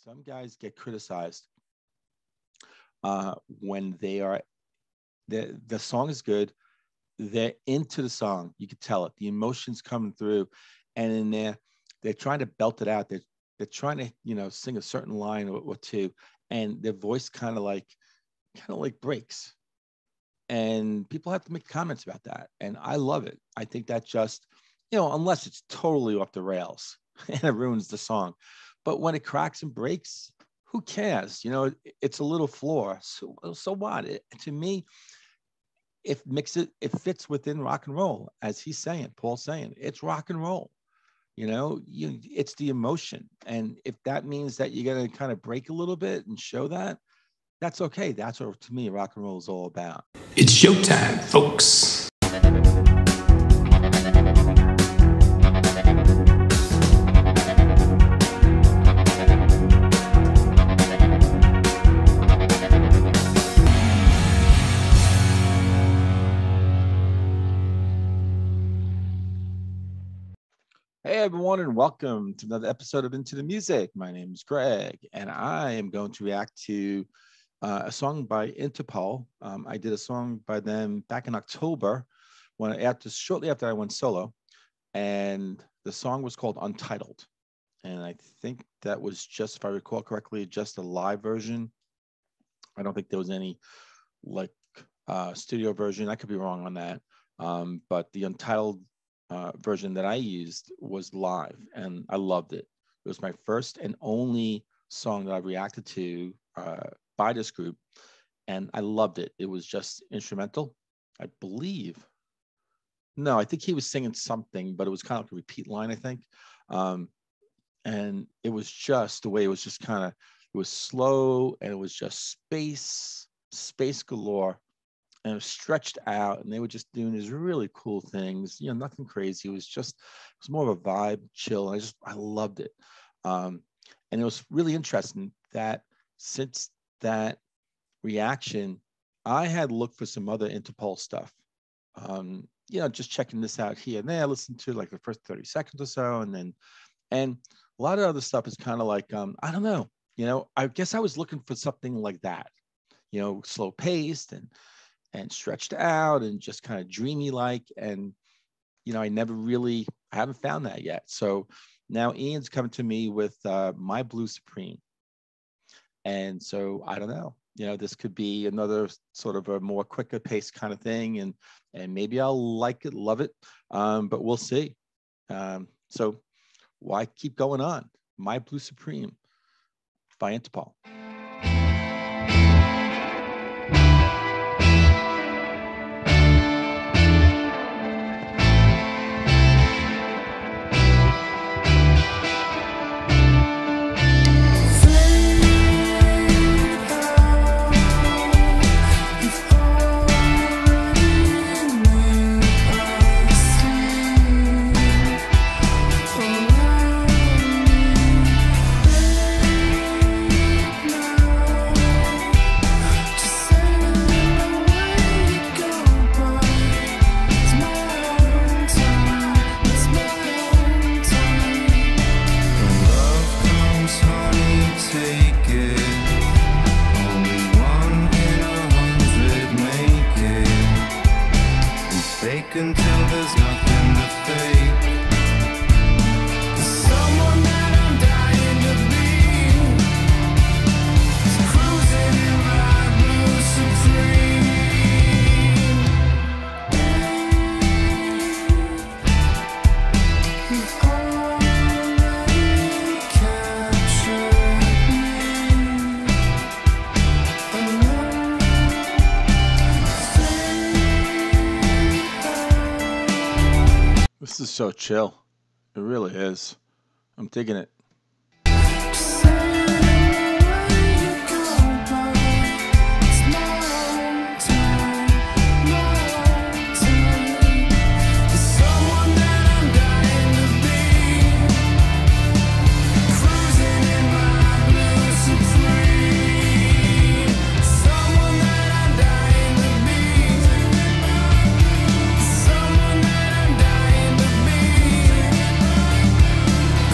some guys get criticized when the song is good, they're into the song. You could tell it. The emotions coming through, and in there, they're trying to belt it out. They're trying to sing a certain line or two, and their voice kind of like breaks. And people have to make comments about that, and I love it. I think that just unless it's totally off the rails and it ruins the song, but when it cracks and breaks, who cares? It's a little flaw. So what? To me, it fits within rock and roll, as he's saying, Paul's saying, it's rock and roll. It's the emotion. And if that means that you're going to kind of break a little bit and show that, that's okay. That's what, to me, rock and roll is all about. It's showtime, folks. Hey, everyone, and welcome to another episode of Into the Music. My name is Greg, and I am going to react to a song by Interpol. I did a song by them back in October, shortly after I went solo, and the song was called Untitled. And I think that was just, if I recall correctly, just a live version. I don't think there was any studio version. I could be wrong on that, but the Untitled version that I used was live, and I loved it. It was my first and only song that I reacted to by this group, and I loved it. It was just instrumental, I believe. No, I think he was singing something, but it was kind of like a repeat line, I think. And it was just the way it was just kind of, it was slow, and it was just space galore. And it was stretched out, and they were just doing these really cool things, nothing crazy. It was more of a vibe, chill. And I loved it. And it was really interesting that since that reaction, I had looked for some other Interpol stuff, just checking this out here and there. I listened to like the first 30 seconds or so. And a lot of other stuff is kind of like, I don't know, I guess I was looking for something like that, slow paced and stretched out and just kind of dreamy like. And, I haven't found that yet. So now Ian's coming to me with My Blue Supreme. And so I don't know, this could be another sort of a more quicker pace kind of thing. And maybe I'll like it, love it, but we'll see. So why keep going on? My Blue Supreme by Interpol. Until there's nothing to fake. Someone that I'm dying to be is cruising in my blue supreme. You've already captured me. This is so chill. It really is. I'm digging it.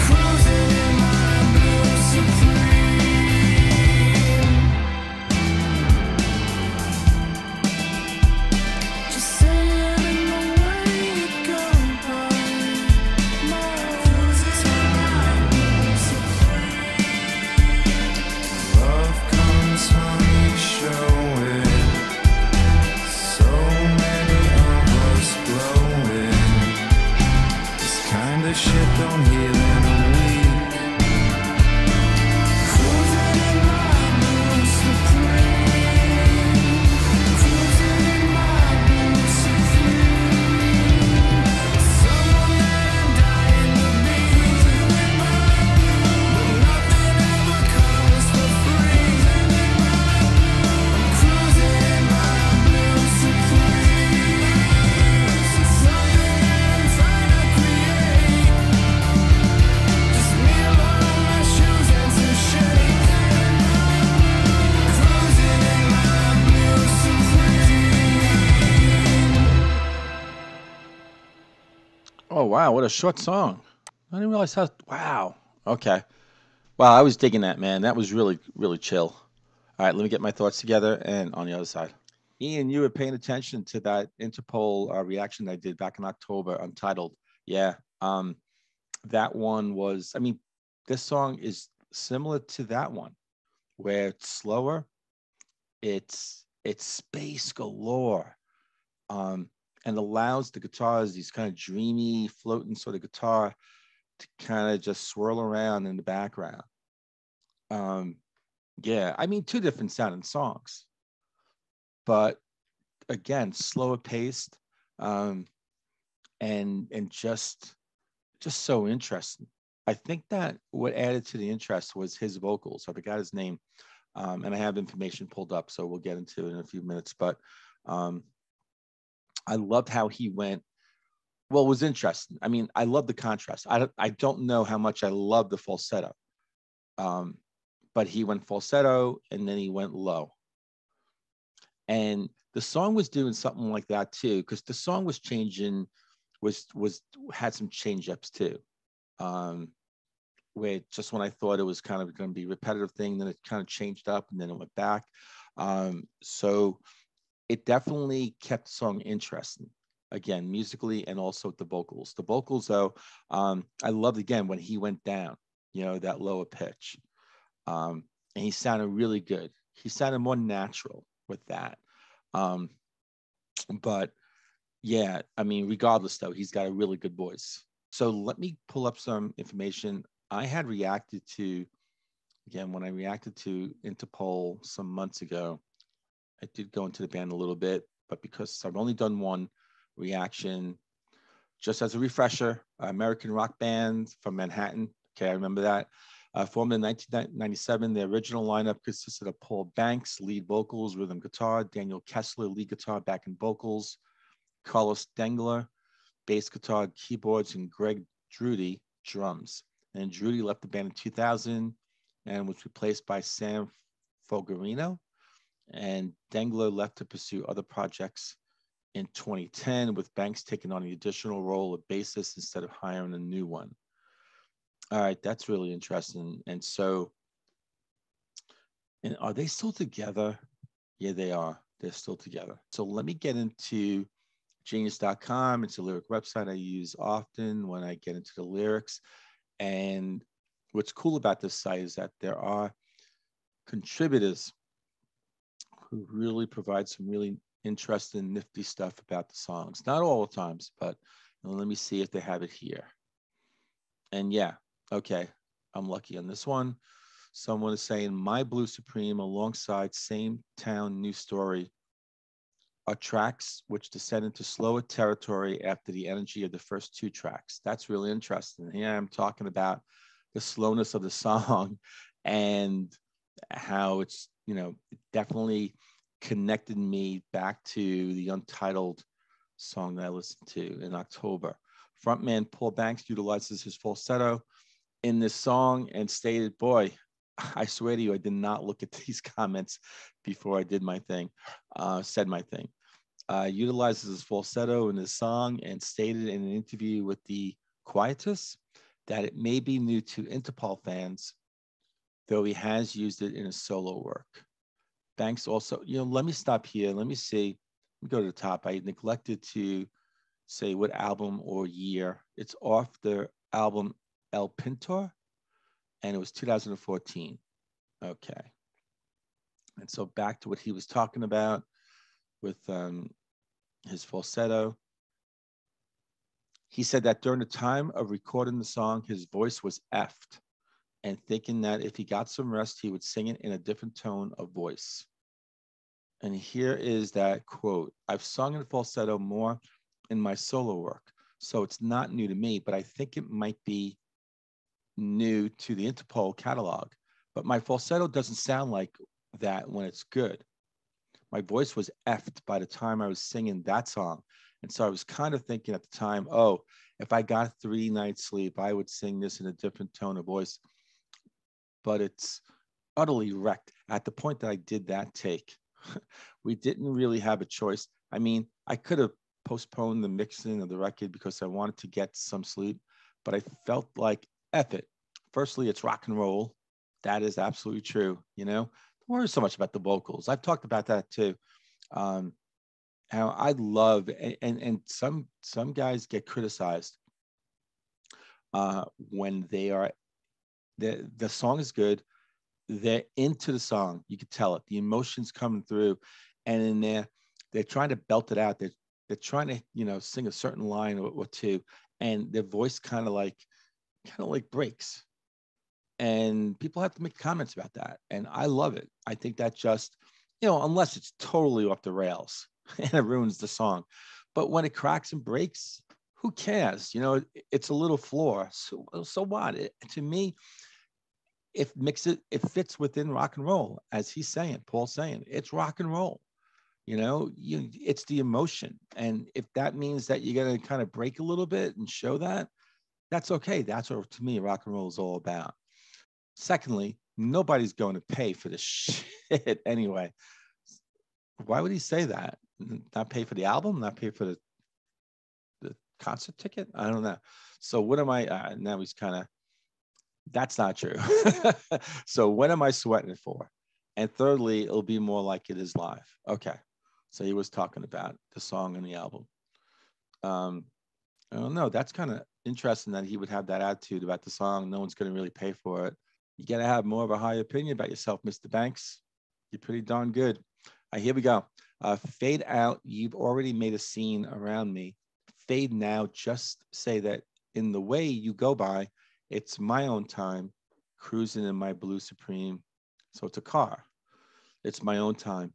Cruising don't hear when I'm weak. Cruising in my blue Supreme. Cruising in my blue Supreme. Someone that I'm dying to be. But nothing ever comes for free. I'm cruising in my blue Supreme. Something that I'm trying to create. Just me alone, my shoes and some shade. Cruising in my blue Supreme. Oh wow, what a short song. I didn't realize how. Wow. Okay. Wow, I was digging that, man. That was really, really chill. All right, let me get my thoughts together and on the other side. Ian, you were paying attention to that Interpol reaction I did back in October, Untitled. Yeah. That one was, I mean, this song is similar to that one, where it's slower, it's space galore, and allows the guitars, these kind of dreamy, floating sort of guitar, to kind of just swirl around in the background. Yeah, I mean, two different sounding songs, but again, slower paced, um, and just so interesting. I think that what added to the interest was his vocals. I forgot his name, and I have information pulled up, so we'll get into it in a few minutes. But um, I loved how he went. Well, it was interesting. I mean, I love the contrast. I don't know how much I love the falsetto, um, but he went falsetto and then he went low. And the song was doing something like that too, because the song was changing, was had some change ups too. Um, where just when I thought it was kind of going to be a repetitive thing, then it kind of changed up and then it went back. So it definitely kept the song interesting, again, musically and also the vocals. The vocals, though, I loved again when he went down, that lower pitch. And he sounded really good. He sounded more natural with that. Um, but yeah, I mean, regardless, though, he's got a really good voice. So let me pull up some information. I had reacted to, again, when I reacted to Interpol some months ago, I did go into the band a little bit, but because I've only done one reaction, just as a refresher, American rock band from Manhattan. Okay, I remember that. Formed in 1997, the original lineup consisted of Paul Banks, lead vocals, rhythm guitar, Daniel Kessler, lead guitar, backing vocals, Carlos Dengler, bass guitar, keyboards, and Greg Drudy, drums. And Drudy left the band in 2000 and was replaced by Sam Fogarino. And Dengler left to pursue other projects in 2010, with Banks taking on the additional role of bassist instead of hiring a new one. All right, that's really interesting. And so, and are they still together? Yeah, they are. They're still together. So let me get into genius.com. It's a lyric website I use often when I get into the lyrics. And what's cool about this site is that there are contributors who really provide some really interesting, nifty stuff about the songs. Not all the times, but let me see if they have it here. And yeah, okay, I'm lucky on this one. Someone is saying My Blue Supreme alongside Same Town New Story are tracks which descend into slower territory after the energy of the first two tracks. That's really interesting. Here I'm talking about the slowness of the song and how it's, it definitely connected me back to the Untitled song that I listened to in October. Frontman Paul Banks utilizes his falsetto in this song and stated, boy, I swear to you, I did not look at these comments before I did my thing, said my thing. Utilizes his falsetto in this song and stated in an interview with the Quietus that it may be new to Interpol fans, though he has used it in his solo work. Banks also, let me stop here. Let me see. Let me go to the top. I neglected to say what album or year. It's off the album El Pintor, and it was 2014. Okay. And so back to what he was talking about with his falsetto. He said that during the time of recording the song, his voice was effed, and thinking that if he got some rest, he would sing it in a different tone of voice. And here is that quote: I've sung in falsetto more in my solo work, so it's not new to me, but I think it might be new to the Interpol catalog. But my falsetto doesn't sound like that when it's good. My voice was effed by the time I was singing that song. And so I was kind of thinking at the time, oh, if I got 3 nights sleep, I would sing this in a different tone of voice. But it's utterly wrecked at the point that I did that take. We didn't really have a choice. I mean, I could have postponed the mixing of the record because I wanted to get some sleep, but I felt like, F it. Firstly, it's rock and roll. That is absolutely true. Don't worry so much about the vocals. I've talked about that too. Um, how I love, and some guys get criticized when the song is good, they're into the song. You could tell it. The emotions coming through, and in there, they're trying to belt it out. They're trying to sing a certain line or two, and their voice kind of like breaks. And people have to make comments about that, and I love it. I think that just unless it's totally off the rails and it ruins the song, but when it cracks and breaks, who cares? It's a little flaw. So what? To me, it fits within rock and roll, as Paul's saying, it's rock and roll. It's the emotion, and if that means that you're going to kind of break a little bit and show that, that's okay. That's what, to me, rock and roll is all about. Secondly, nobody's going to pay for this shit anyway. Why would he say that? Not pay for the album, not pay for the concert ticket? I don't know. So what am I now he's kind of, that's not true. So what am I sweating it for? And thirdly, it'll be more like it is live. Okay. So he was talking about the song and the album. I don't know. That's kind of interesting that he would have that attitude about the song. No one's going to really pay for it. You got to have more of a high opinion about yourself, Mr. Banks. You're pretty darn good. Here we go. Fade out. You've already made a scene around me. Fade now. Just say that in the way you go by, it's my own time, cruising in my blue Supreme. So it's a car. It's my own time.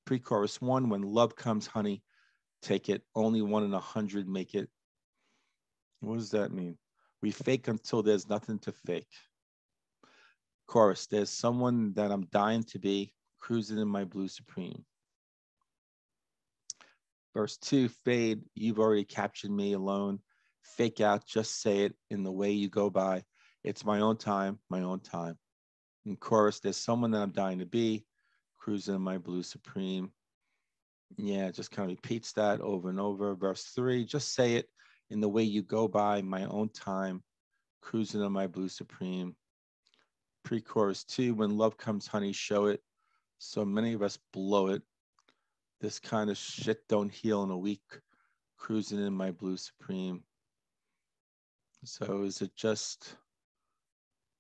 Pre-chorus 1, when love comes, honey, take it. Only 1 in 100 make it. What does that mean? We fake until there's nothing to fake. Chorus, there's someone that I'm dying to be, cruising in my blue Supreme. Verse 2, fade, you've already captured me alone. Fake out, just say it in the way you go by. It's my own time, my own time. In chorus, there's someone that I'm dying to be, cruising in my blue Supreme. Yeah, just kind of repeats that over and over. Verse 3, just say it in the way you go by, my own time, cruising in my blue Supreme. Pre-chorus 2, when love comes, honey, show it. So many of us blow it. This kind of shit don't heal in a week, cruising in my blue Supreme. So is it just,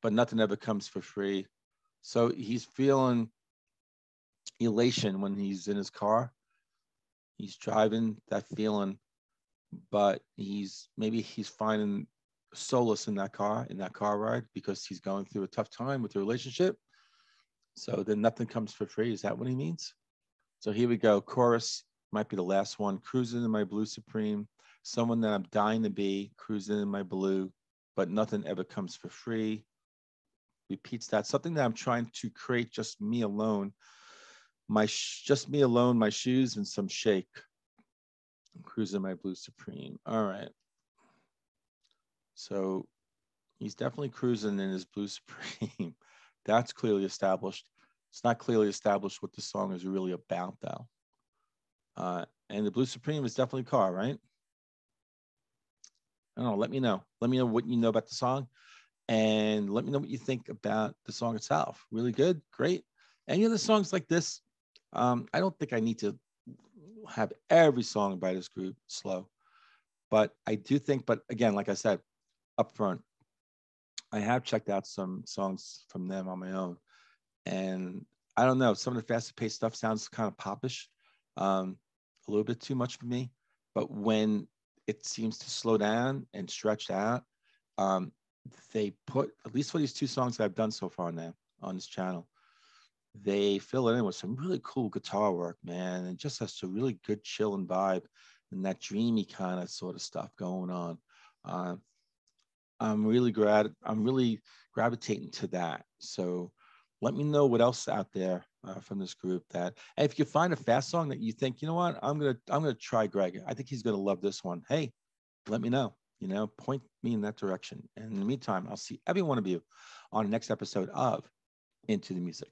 but nothing ever comes for free. So he's feeling elation when he's in his car. He's driving, that feeling, but maybe he's finding solace in that car ride, because he's going through a tough time with the relationship. So then nothing comes for free. Is that what he means? So here we go. Chorus might be the last one. Cruising in my blue Supreme. Someone that I'm dying to be, cruising in my blue, but nothing ever comes for free. Repeats that. Something that I'm trying to create, just me alone. Just me alone, my shoes and some shake. I'm cruising my blue Supreme. All right. So he's definitely cruising in his blue Supreme. That's clearly established. It's not clearly established what the song is really about, though. And the blue Supreme is definitely a car, right? I don't know. Let me know. Let me know what you know about the song, and let me know what you think about the song itself. Really good, great. Any other songs like this? I don't think I need to have every song by this group slow, but I do think. But again, like I said up front, I have checked out some songs from them on my own, and I don't know. Some of the faster paced stuff sounds kind of popish, a little bit too much for me. But when it seems to slow down and stretch out. Um, they put, at least for these two songs that I've done so far now on this channel, they fill it in with some really cool guitar work, man, and just has a really good chilling vibe and that dreamy kind of sort of stuff going on. Uh, I'm really gravitating to that. So let me know what else out there from this group that, and if you find a fast song that you think, you know what, I'm gonna try Greg. I think he's gonna love this one. Hey, let me know. You know, point me in that direction. And in the meantime, I'll see every one of you on the next episode of Into the Music.